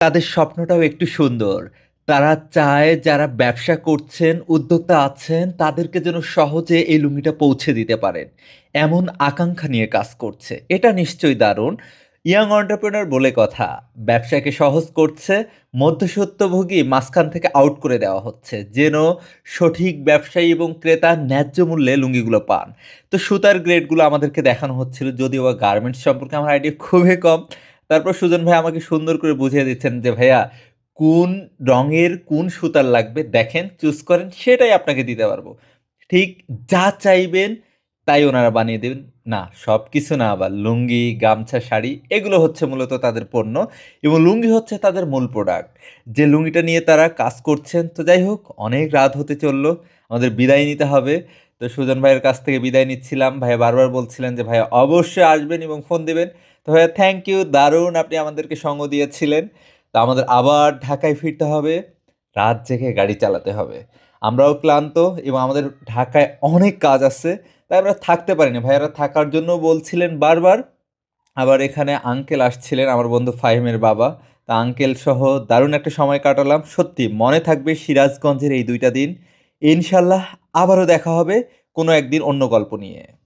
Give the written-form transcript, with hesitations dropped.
তাদের স্বপ্নটাও একটু সুন্দর। তারা চায় যারা ব্যবসা করছেন, উদ্যোক্তা আছেন, তাদেরকে যেন সহজে এই লুঙ্গিটা পৌঁছে দিতে পারেন। এমন আকাঙ্ক্ষা নিয়ে কাজ করছে। এটা নিশ্চয়ই দারুণ। ইয়াং এন্টারপ্রেনার বলে কথা। ব্যবসাকে সহজ করছে, মধ্যস্বত্বভোগী মাঝখান থেকে আউট করে দেওয়া হচ্ছে। যেন সঠিক ব্যবসায়ী এবং ক্রেতা ন্যায্য মূল্যে লুঙ্গিগুলো পান। তো সুতার গ্রেডগুলো আমাদেরকে দেখানো হচ্ছিল, যদিও বা গার্মেন্টস সম্পর্কে আমার আইডিয়া খুবই কম। তারপর সুজন ভাই আমাকে সুন্দর করে বুঝিয়ে দিচ্ছেন যে, "ভাইয়া কোন রঙের কোন সুতার লাগবে দেখেন, চুজ করেন সেটাই আপনাকে দিতে পারবো।" ঠিক যা চাইবেন তাই ওনারা বানিয়ে দেবেন। না, সবকিছু না আবার লুঙ্গি, গামছা, শাড়ি এগুলো হচ্ছে মূলত তাদের পণ্য এবং লুঙ্গি হচ্ছে তাদের মূল প্রোডাক্ট। যে লুঙ্গিটা নিয়ে তারা কাজ করছেন। তো যাই হোক অনেক রাত হতে চলল। আমাদের বিদায় নিতে হবে। তো সুজন ভাইয়ের কাছ থেকে বিদায় নিচ্ছিলাম। ভাইয়া বারবার বলছিলেন যে, "ভাইয়া অবশ্যই আসবেন এবং ফোন দিবেন।" তো ভাইয়া থ্যাংক ইউ। দারুণ আপনি আমাদেরকে সঙ্গ দিয়েছিলেন। তো আমাদের আবার ঢাকায় ফিরতে হবে। রাত জেগে গাড়ি চালাতে হবে। আমরাও ক্লান্ত এবং আমাদের ঢাকায় অনেক কাজ আছে। তাই আমরা থাকতে পারিনি। ভাইয়ারা থাকার জন্য বলছিলেন বারবার। আবার এখানে আঙ্কেল আসছিলেন, আমার বন্ধু ফাহিমের বাবা। তা আঙ্কেল সহ দারুণ একটা সময় কাটালাম। সত্যি মনে থাকবে সিরাজগঞ্জের এই ২ টা দিন। ইনশাআল্লাহ আবারও দেখা হবে কোনো একদিন অন্য গল্প নিয়ে।